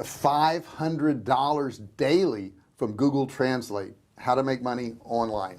$500 daily from Google Translate. How to make money online.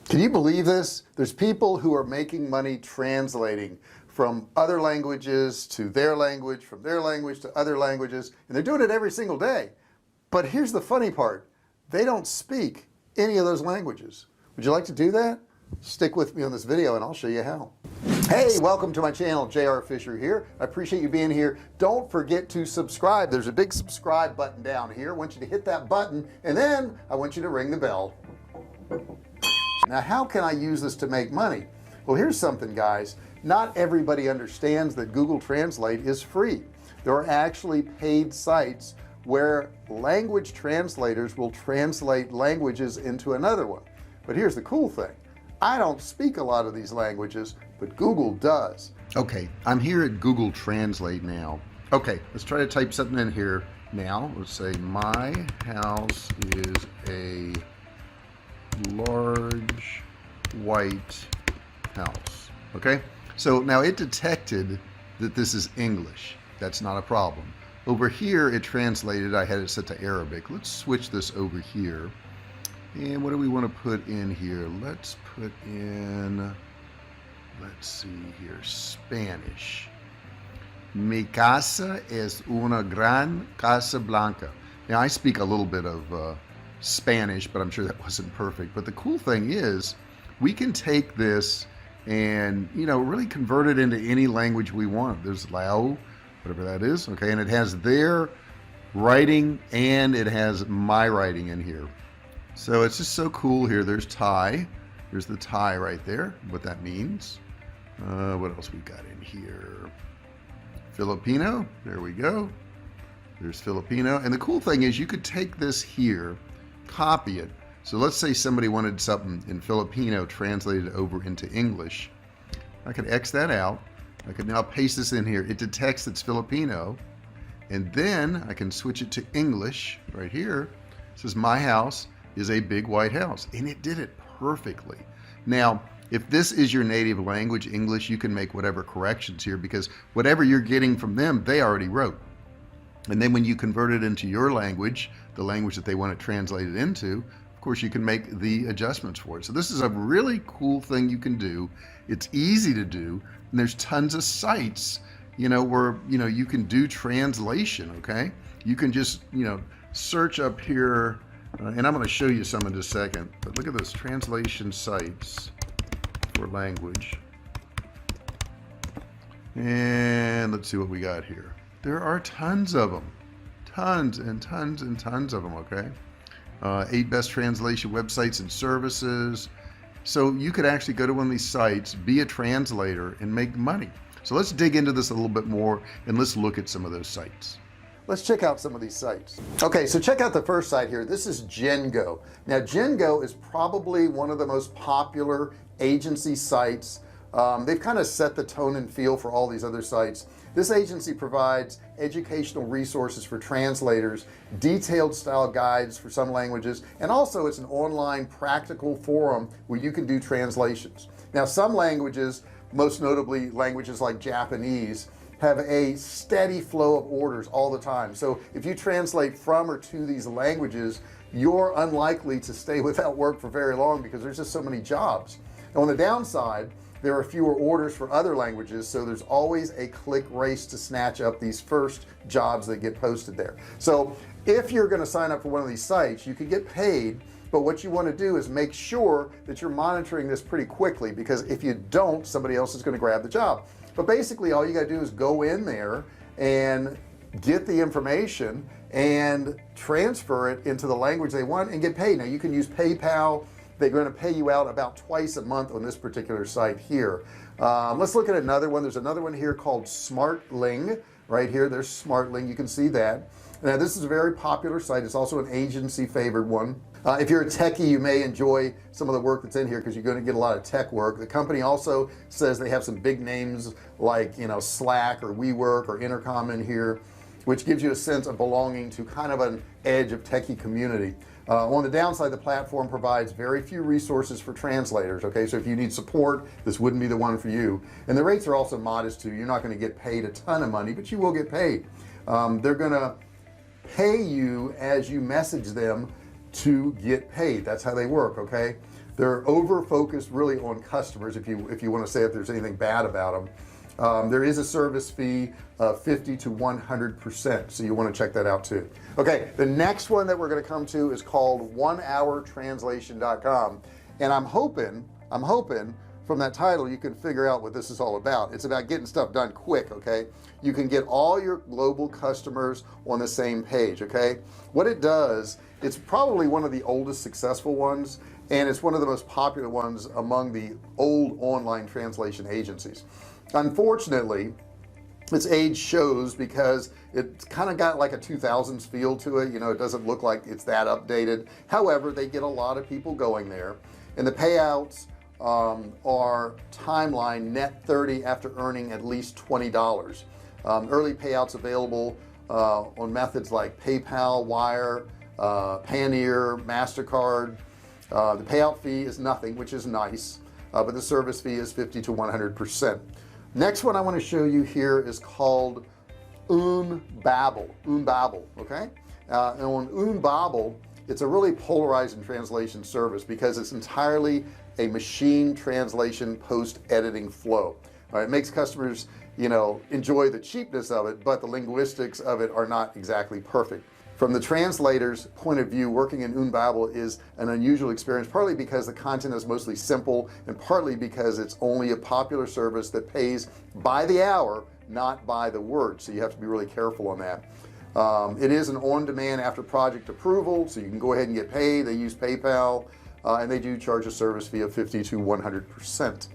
Can you believe this? There's people who are making money translating from other languages to their language, from their language to other languages, and they're doing it every single day. But here's the funny part: they don't speak any of those languages. Would you like to do that? Stick with me on this video and I'll show you how. Hey, welcome to my channel. J.R. Fisher here. I appreciate you being here. Don't forget to subscribe. There's a big subscribe button down here. I want you to hit that button, and then I want you to ring the bell. Now, how can I use this to make money? Well, here's something, guys. Not everybody understands that Google Translate is free. There are actually paid sites where language translators will translate languages into another one. But here's the cool thing: I don't speak a lot of these languages, but Google does. Okay, I'm here at Google Translate now. Okay, let's try to type something in here now. Let's say my house is a large white house. Okay, so now it detected that this is English. That's not a problem. Over here it translated. I had it set to Arabic. Let's switch this over here. And what do we want to put in here? Let's put in, let's see here, Spanish. Mi casa es una gran casa blanca. Now, I speak a little bit of Spanish, but I'm sure that wasn't perfect. But the cool thing is, we can take this and, really convert it into any language we want. There's Lao, whatever that is, okay? And it has their writing and it has my writing in here. So it's just so cool here. There's Thai. There's the Thai right there, what that means. What else we got in here? Filipino. There we go. There's Filipino. And the cool thing is you could take this here, copy it. So let's say somebody wanted something in Filipino translated over into English. I could X that out. I could now paste this in here. It detects it's Filipino. And then I can switch it to English right here. It says my house is a big white house, and it did it perfectly. Now, if this is your native language, English, you can make whatever corrections here, because whatever you're getting from them, they already wrote. And then when you convert it into your language, the language that they want it translated into, of course, you can make the adjustments for it. So this is a really cool thing you can do. It's easy to do, and there's tons of sites, where, you can do translation, okay? You can just, search up here, and I'm going to show you some in just a second, but look at this, translation sites for language. And let's see what we got here. There are tons of them, tons and tons and tons of them, okay? 8 best translation websites and services. So you could actually go to one of these sites, be a translator, and make money. So let's dig into this a little bit more, and let's look at some of those sites. Let's check out some of these sites. Okay, so check out the first site here. This is GenGo. Now, GenGo is probably one of the most popular agency sites. They've kind of set the tone and feel for all these other sites. This agency provides educational resources for translators, detailed style guides for some languages, and also it's an online practical forum where you can do translations. Now, some languages, most notably languages like Japanese, have a steady flow of orders all the time. So if you translate from or to these languages, you're unlikely to stay without work for very long, because there's just so many jobs. And on the downside, there are fewer orders for other languages, so there's always a click race to snatch up these first jobs that get posted there. So if you're going to sign up for one of these sites, you can get paid, but what you want to do is make sure that you're monitoring this pretty quickly, because if you don't, somebody else is going to grab the job. But basically all you got to do is go in there and get the information and transfer it into the language they want and get paid. Now, you can use PayPal. They're going to pay you out about twice a month on this particular site here. Let's look at another one. There's another one here called Smartling. Right here, there's Smartling. You can see that. Now, this is a very popular site. It's also an agency favored one. If you're a techie, you may enjoy some of the work that's in here, because you're going to get a lot of tech work. The company also says they have some big names like, Slack or WeWork or Intercom in here, which gives you a sense of belonging to kind of an edge of techie community. On the downside, the platform provides very few resources for translators. Okay, so if you need support, this wouldn't be the one for you. And the rates are also modest too. You're not going to get paid a ton of money, but you will get paid. They're going to pay you as you message them to get paid. That's how they work. Okay, they're over focused really on customers, if you want to say if there's anything bad about them. There is a service fee of 50 to 100%, so you want to check that out too. Okay, the next one that we're going to come to is called onehourtranslation.com, and I'm hoping from that title you can figure out what this is all about. It's about getting stuff done quick. Okay, you can get all your global customers on the same page. Okay, what it does, it's probably one of the oldest successful ones, and it's one of the most popular ones among the old online translation agencies. Unfortunately, its age shows because it's kind of got like a 2000s feel to it. You know, it doesn't look like it's that updated. However, they get a lot of people going there, and the payouts are timeline net 30 after earning at least $20. Early payouts available on methods like PayPal, Wire, Payoneer, MasterCard. The payout fee is nothing, which is nice, but the service fee is 50 to 100%. Next one I want to show you here is called Babel. Okay, and on Babel, it's a really polarizing translation service because it's entirely a machine translation post-editing flow. All right, it makes customers, you know, enjoy the cheapness of it, but the linguistics of it are not exactly perfect. From the translator's point of view, working in Babel is an unusual experience, partly because the content is mostly simple and partly because it's only a popular service that pays by the hour, not by the word, so you have to be really careful on that. It is an on-demand after project approval, so you can go ahead and get paid. They use PayPal, and they do charge a service fee of 50 to 100%.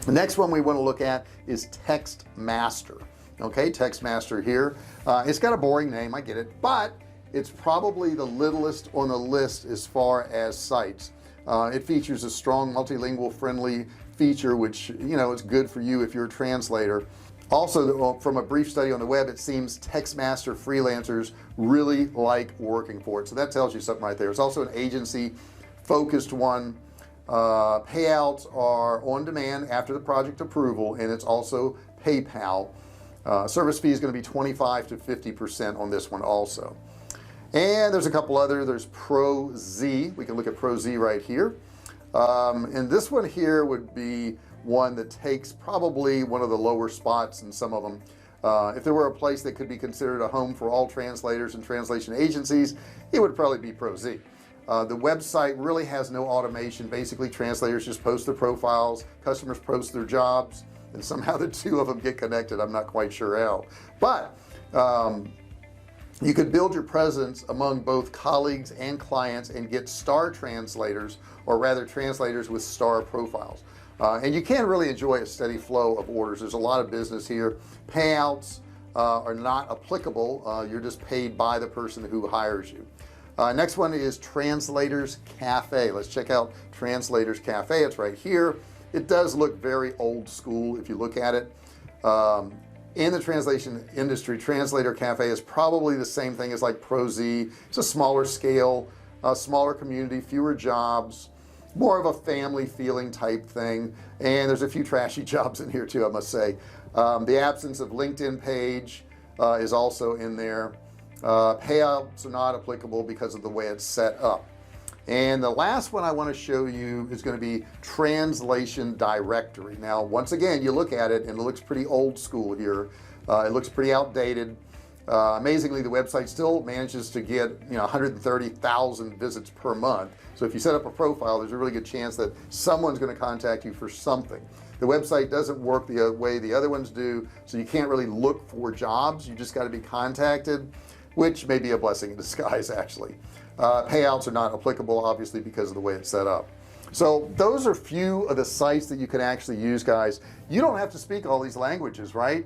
The next one we want to look at is TextMaster. Okay, TextMaster here. It's got a boring name, I get it, but it's probably the littlest on the list as far as sites. It features a strong multilingual friendly feature, which, you know, is good for you if you're a translator. Also, from a brief study on the web, it seems TextMaster freelancers really like working for it, so that tells you something right there. It's also an agency focused one. Payouts are on demand after the project approval, and it's also PayPal. Service fee is going to be 25 to 50% on this one also. And there's a couple other. There's ProZ. We can look at ProZ right here, and this one here would be one that takes probably one of the lower spots in some of them. If there were a place that could be considered a home for all translators and translation agencies, it would probably be ProZ. The website really has no automation. Basically, translators just post their profiles, customers post their jobs, and somehow the two of them get connected. I'm not quite sure how, but you could build your presence among both colleagues and clients and get star translators, or rather translators with star profiles, and you can really enjoy a steady flow of orders. There's a lot of business here. Payouts are not applicable. You're just paid by the person who hires you. Next one is Translators Cafe. Let's check out Translators Cafe. It's right here. It does look very old school if you look at it. In the translation industry, Translator Cafe is probably the same thing as like ProZ. It's a smaller scale, smaller community, fewer jobs, more of a family feeling type thing, and there's a few trashy jobs in here too, I must say. The absence of LinkedIn page is also in there. Payouts are not applicable because of the way it's set up. And the last one I want to show you is going to be Translation Directory. Now, once again, you look at it and it looks pretty old school here. It looks pretty outdated. Amazingly, the website still manages to get 130,000 visits per month. So if you set up a profile, there's a really good chance that someone's going to contact you for something. The website doesn't work the way the other ones do, so you can't really look for jobs. You just got to be contacted, which may be a blessing in disguise actually. Payouts are not applicable, obviously, because of the way it's set up. So those are few of the sites that you can actually use, guys. You don't have to speak all these languages, right?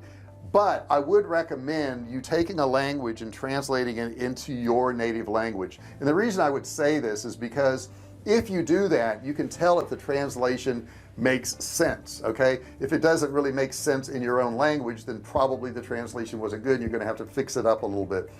But I would recommend you taking a language and translating it into your native language. And the reason I would say this is because if you do that, you can tell if the translation makes sense. Okay, if it doesn't really make sense in your own language, then probably the translation wasn't good. You're going to have to fix it up a little bit.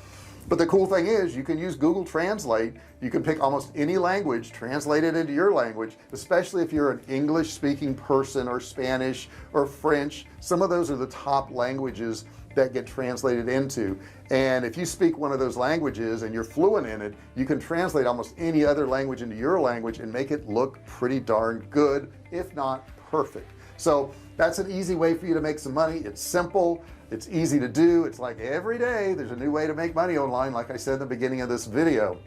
But the cool thing is you can use Google Translate. You can pick almost any language, translate it into your language, especially if you're an English speaking person or Spanish or French. Some of those are the top languages that get translated into. And if you speak one of those languages and you're fluent in it, you can translate almost any other language into your language and make it look pretty darn good, if not perfect. So that's an easy way for you to make some money. It's simple, it's easy to do. It's like every day there's a new way to make money online, like I said in the beginning of this video.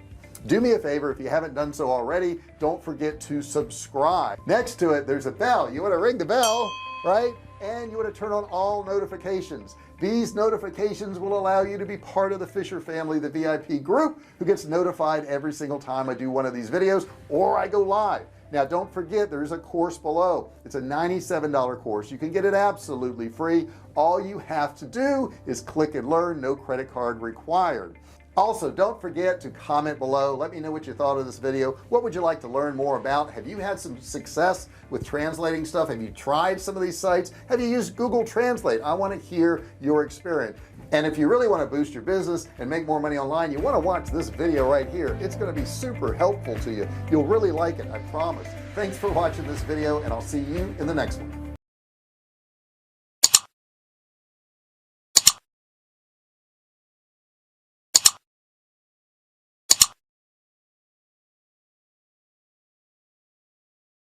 Do me a favor, if you haven't done so already, don't forget to subscribe. Next to it, there's a bell. You want to ring the bell, right? And you want to turn on all notifications. These notifications will allow you to be part of the Fisher family, the VIP group, who gets notified every single time I do one of these videos or I go live. Now don't forget, there's a course below. It's a $97 course. You can get it absolutely free. All you have to do is click and learn. No credit card required. Also, don't forget to comment below. Let me know what you thought of this video. What would you like to learn more about? Have you had some success with translating stuff? Have you tried some of these sites? Have you used Google Translate? I want to hear your experience. And if you really want to boost your business and make more money online, you want to watch this video right here. It's going to be super helpful to you. You'll really like it, I promise. Thanks for watching this video, and I'll see you in the next one.